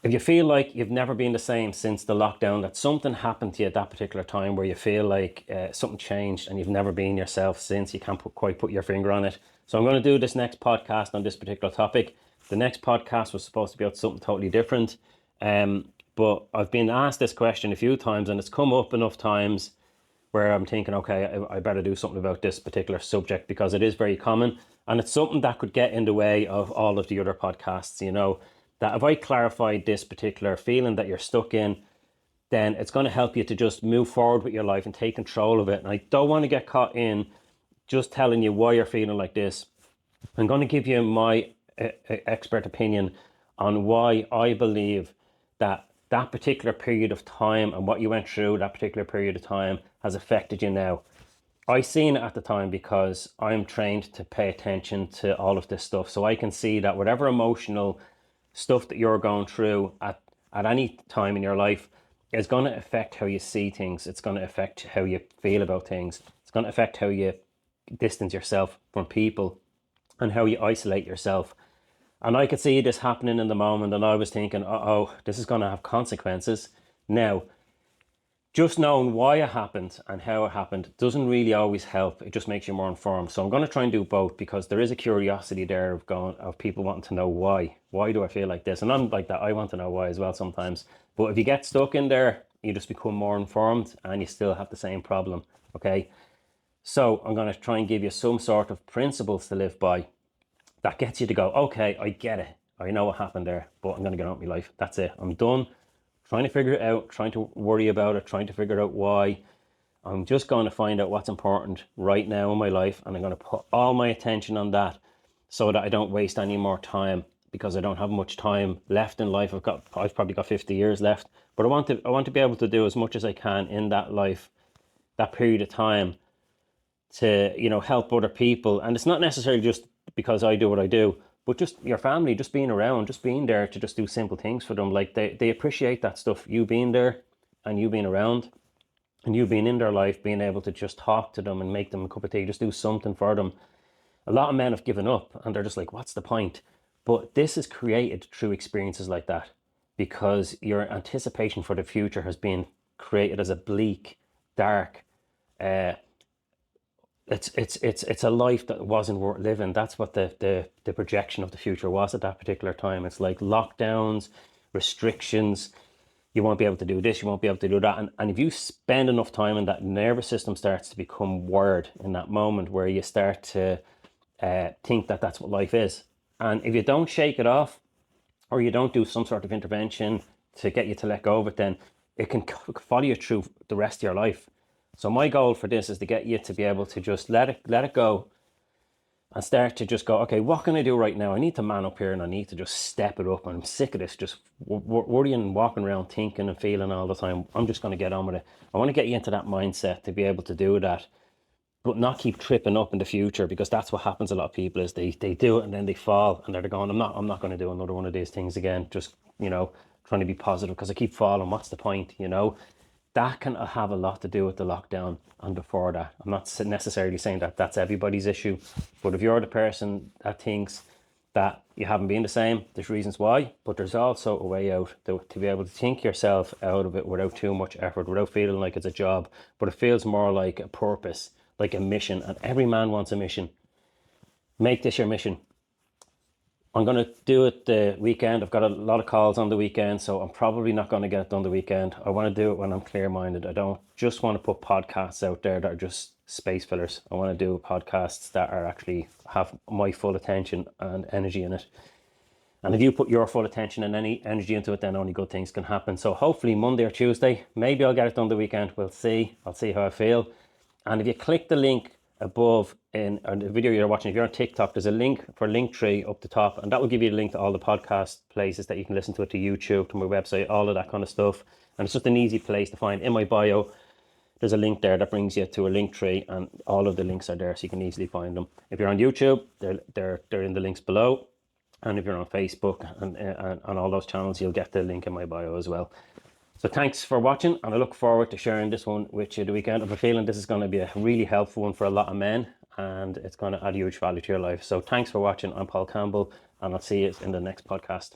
if you feel like you've never been the same since the lockdown, that something happened to you at that particular time where you feel like something changed and you've never been yourself since, you can't quite put your finger on it. So I'm going to do this next podcast on this particular topic. The next podcast was supposed to be about something totally different. But I've been asked this question a few times and it's come up enough times where I'm thinking, okay, I better do something about this particular subject because it is very common and it's something that could get in the way of all of the other podcasts, that if I clarified this particular feeling that you're stuck in, then it's going to help you to just move forward with your life and take control of it. And I don't want to get caught in just telling you why you're feeling like this. I'm going to give you my expert opinion on why I believe that particular period of time and what you went through that particular period of time has affected you now. I seen it at the time because I'm trained to pay attention to all of this stuff. So I can see that whatever emotional stuff that you're going through at any time in your life is going to affect how you see things. It's going to affect how you feel about things. It's going to affect how you distance yourself from people and how you isolate yourself. And I could see this happening in the moment and I was thinking, oh, this is going to have consequences. Now, just knowing why it happened and how it happened doesn't really always help. It just makes you more informed. So I'm going to try and do both because there is a curiosity there of people wanting to know why. Why do I feel like this? And I'm like that. I want to know why as well sometimes. But if you get stuck in there, you just become more informed and you still have the same problem. Okay. So I'm going to try and give you some sort of principles to live by that gets you to go, okay, I get it. I know what happened there, but I'm going to get on with my life. That's it. I'm done trying to figure it out, trying to worry about it, trying to figure out why. I'm just going to find out what's important right now in my life, and I'm going to put all my attention on that so that I don't waste any more time because I don't have much time left in life. I've probably got 50 years left, but I want to be able to do as much as I can in that life, that period of time, to help other people. And it's not necessarily just because I do what I do, but just your family, just being around, just being there to just do simple things for them. Like they appreciate that stuff, you being there and you being around and you being in their life, being able to just talk to them and make them a cup of tea, just do something for them. A lot of men have given up and they're just like, what's the point? But this is created through experiences like that because your anticipation for the future has been created as a bleak, dark, it's a life that wasn't worth living. That's what the projection of the future was at that particular time. It's like lockdowns, restrictions. You won't be able to do this, you won't be able to do that. And if you spend enough time in that, nervous system starts to become wired in that moment where you start to think that that's what life is. And if you don't shake it off or you don't do some sort of intervention to get you to let go of it, then it can follow you through the rest of your life. So my goal for this is to get you to be able to just let it go and start to just go, okay, what can I do right now? I need to man up here and I need to just step it up. I'm sick of this, just worrying and walking around thinking and feeling all the time. I'm just going to get on with it. I want to get you into that mindset to be able to do that, but not keep tripping up in the future, because that's what happens. A lot of people is they do it and then they fall and they're going, I'm not going to do another one of these things again. Just, trying to be positive because I keep falling. What's the point? That can have a lot to do with the lockdown and before that. I'm not necessarily saying that that's everybody's issue, but if you're the person that thinks that you haven't been the same, there's reasons why, but there's also a way out to be able to think yourself out of it without too much effort, without feeling like it's a job, but it feels more like a purpose, like a mission, and every man wants a mission. Make this your mission. I'm going to do it the weekend. I've got a lot of calls on the weekend, so I'm probably not going to get it done the weekend. I want to do it when I'm clear-minded. I don't just want to put podcasts out there that are just space fillers. I want to do podcasts that are actually have my full attention and energy in it. And if you put your full attention and any energy into it, then only good things can happen. So hopefully Monday or Tuesday, maybe I'll get it done the weekend. We'll see. I'll see how I feel. And if you click the link above in the video you're watching, if you're on TikTok, there's a link for Linktree up the top, and that will give you a link to all the podcast places that you can listen to it, to YouTube, to my website, all of that kind of stuff. And it's just an easy place to find. In my bio, there's a link there that brings you to a Linktree, and all of the links are there so you can easily find them. If you're on YouTube, they're in the links below. And if you're on Facebook and on all those channels, you'll get the link in my bio as well. So thanks for watching, and I look forward to sharing this one with you the weekend. I have a feeling this is going to be a really helpful one for a lot of men, and it's going to add huge value to your life. So thanks for watching. I'm Paul Campbell, and I'll see you in the next podcast.